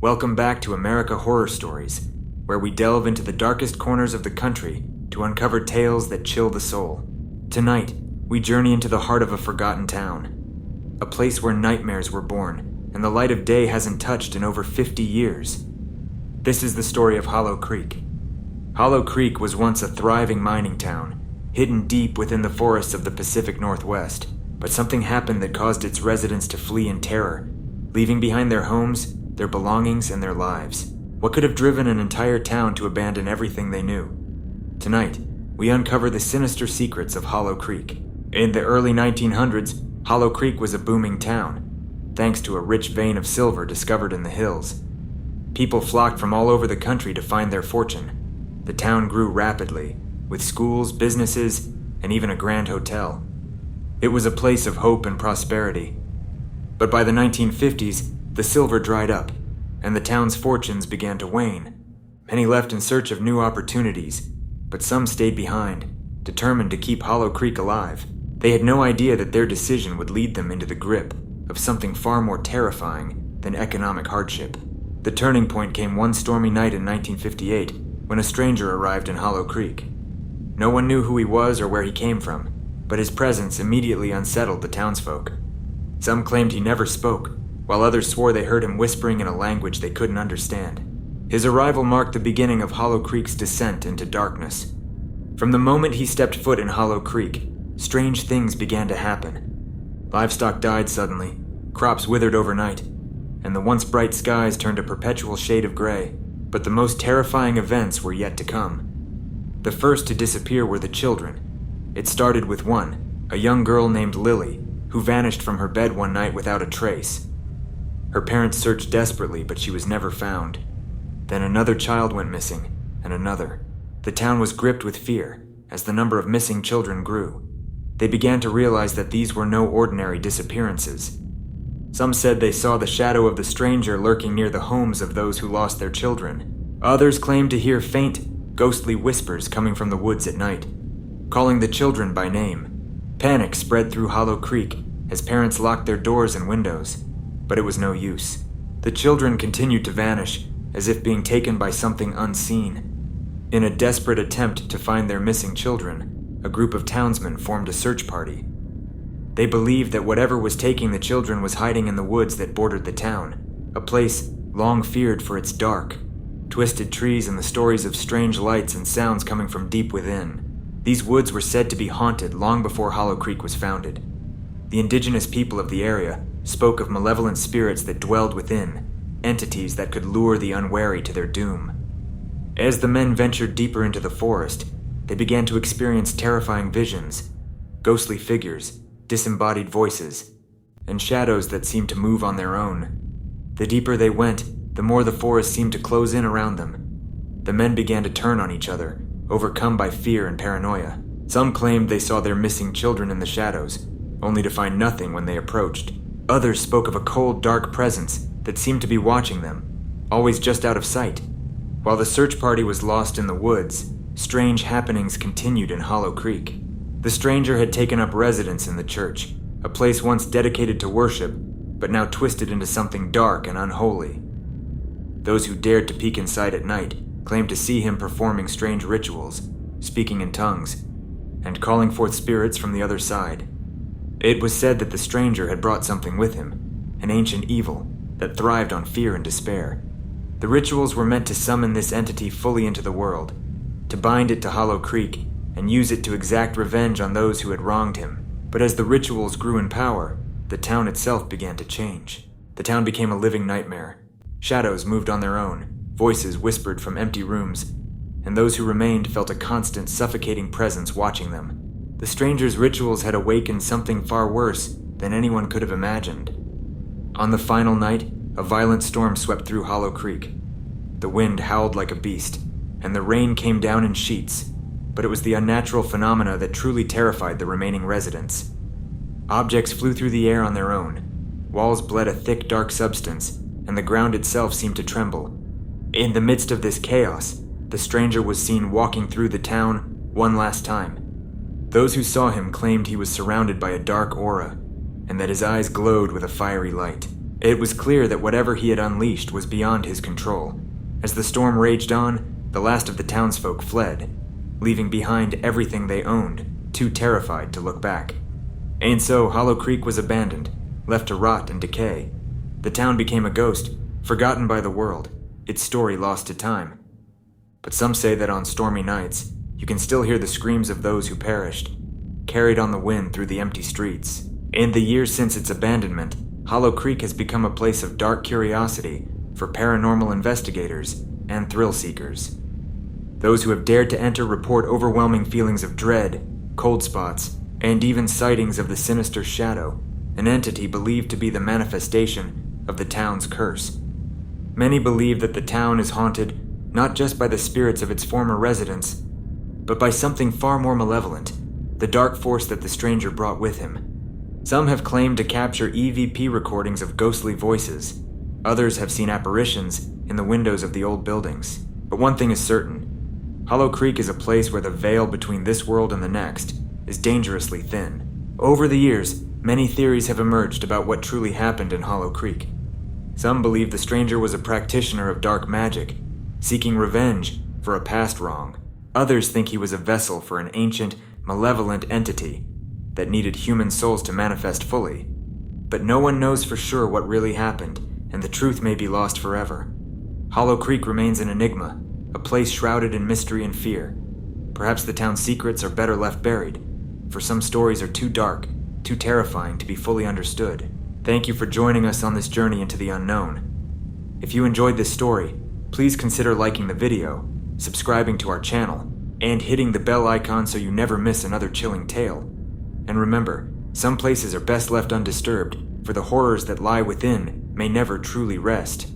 Welcome back to America Horror Stories, where we delve into the darkest corners of the country to uncover tales that chill the soul. Tonight, we journey into the heart of a forgotten town, a place where nightmares were born and the light of day hasn't touched in over 50 years. This is the story of Hollow Creek. Hollow Creek was once a thriving mining town, hidden deep within the forests of the Pacific Northwest, but something happened that caused its residents to flee in terror, leaving behind their homes, their belongings, and their lives. What could have driven an entire town to abandon everything they knew? Tonight, we uncover the sinister secrets of Hollow Creek. In the early 1900s, Hollow Creek was a booming town, thanks to a rich vein of silver discovered in the hills. People flocked from all over the country to find their fortune. The town grew rapidly, with schools, businesses, and even a grand hotel. It was a place of hope and prosperity. But by the 1950s, the silver dried up, and the town's fortunes began to wane. Many left in search of new opportunities, but some stayed behind, determined to keep Hollow Creek alive. They had no idea that their decision would lead them into the grip of something far more terrifying than economic hardship. The turning point came one stormy night in 1958, when a stranger arrived in Hollow Creek. No one knew who he was or where he came from, but his presence immediately unsettled the townsfolk. Some claimed he never spoke, while others swore they heard him whispering in a language they couldn't understand. His arrival marked the beginning of Hollow Creek's descent into darkness. From the moment he stepped foot in Hollow Creek, strange things began to happen. Livestock died suddenly, crops withered overnight, and the once bright skies turned a perpetual shade of gray. But the most terrifying events were yet to come. The first to disappear were the children. It started with one, a young girl named Lily, who vanished from her bed one night without a trace. Her parents searched desperately, but she was never found. Then another child went missing, and another. The town was gripped with fear as the number of missing children grew. They began to realize that these were no ordinary disappearances. Some said they saw the shadow of the stranger lurking near the homes of those who lost their children. Others claimed to hear faint, ghostly whispers coming from the woods at night, calling the children by name. Panic spread through Hollow Creek as parents locked their doors and windows, but it was no use. The children continued to vanish, as if being taken by something unseen. In a desperate attempt to find their missing children, a group of townsmen formed a search party. They believed that whatever was taking the children was hiding in the woods that bordered the town, a place long feared for its dark, twisted trees and the stories of strange lights and sounds coming from deep within. These woods were said to be haunted long before Hollow Creek was founded. The indigenous people of the area spoke of malevolent spirits that dwelled within, entities that could lure the unwary to their doom. As the men ventured deeper into the forest, they began to experience terrifying visions, ghostly figures, disembodied voices, and shadows that seemed to move on their own. The deeper they went, the more the forest seemed to close in around them. The men began to turn on each other, overcome by fear and paranoia. Some claimed they saw their missing children in the shadows, only to find nothing when they approached. Others spoke of a cold, dark presence that seemed to be watching them, always just out of sight. While the search party was lost in the woods, strange happenings continued in Hollow Creek. The stranger had taken up residence in the church, a place once dedicated to worship, but now twisted into something dark and unholy. Those who dared to peek inside at night claimed to see him performing strange rituals, speaking in tongues, and calling forth spirits from the other side. It was said that the stranger had brought something with him, an ancient evil that thrived on fear and despair. The rituals were meant to summon this entity fully into the world, to bind it to Hollow Creek, and use it to exact revenge on those who had wronged him. But as the rituals grew in power, the town itself began to change. The town became a living nightmare. Shadows moved on their own, voices whispered from empty rooms, and those who remained felt a constant, suffocating presence watching them. The stranger's rituals had awakened something far worse than anyone could have imagined. On the final night, a violent storm swept through Hollow Creek. The wind howled like a beast, and the rain came down in sheets, but it was the unnatural phenomena that truly terrified the remaining residents. Objects flew through the air on their own. Walls bled a thick, dark substance, and the ground itself seemed to tremble. In the midst of this chaos, the stranger was seen walking through the town one last time. Those who saw him claimed he was surrounded by a dark aura, and that his eyes glowed with a fiery light. It was clear that whatever he had unleashed was beyond his control. As the storm raged on, the last of the townsfolk fled, leaving behind everything they owned, too terrified to look back. And so Hollow Creek was abandoned, left to rot and decay. The town became a ghost, forgotten by the world, its story lost to time. But some say that on stormy nights, you can still hear the screams of those who perished, carried on the wind through the empty streets. In the years since its abandonment, Hollow Creek has become a place of dark curiosity for paranormal investigators and thrill seekers. Those who have dared to enter report overwhelming feelings of dread, cold spots, and even sightings of the sinister shadow, an entity believed to be the manifestation of the town's curse. Many believe that the town is haunted not just by the spirits of its former residents, but by something far more malevolent, the dark force that the stranger brought with him. Some have claimed to capture EVP recordings of ghostly voices. Others have seen apparitions in the windows of the old buildings. But one thing is certain: Hollow Creek is a place where the veil between this world and the next is dangerously thin. Over the years, many theories have emerged about what truly happened in Hollow Creek. Some believe the stranger was a practitioner of dark magic, seeking revenge for a past wrong. Others think he was a vessel for an ancient, malevolent entity that needed human souls to manifest fully. But no one knows for sure what really happened, and the truth may be lost forever. Hollow Creek remains an enigma, a place shrouded in mystery and fear. Perhaps the town's secrets are better left buried, for some stories are too dark, too terrifying to be fully understood. Thank you for joining us on this journey into the unknown. If you enjoyed this story, please consider liking the video, subscribing to our channel, and hitting the bell icon so you never miss another chilling tale. And remember, some places are best left undisturbed, for the horrors that lie within may never truly rest.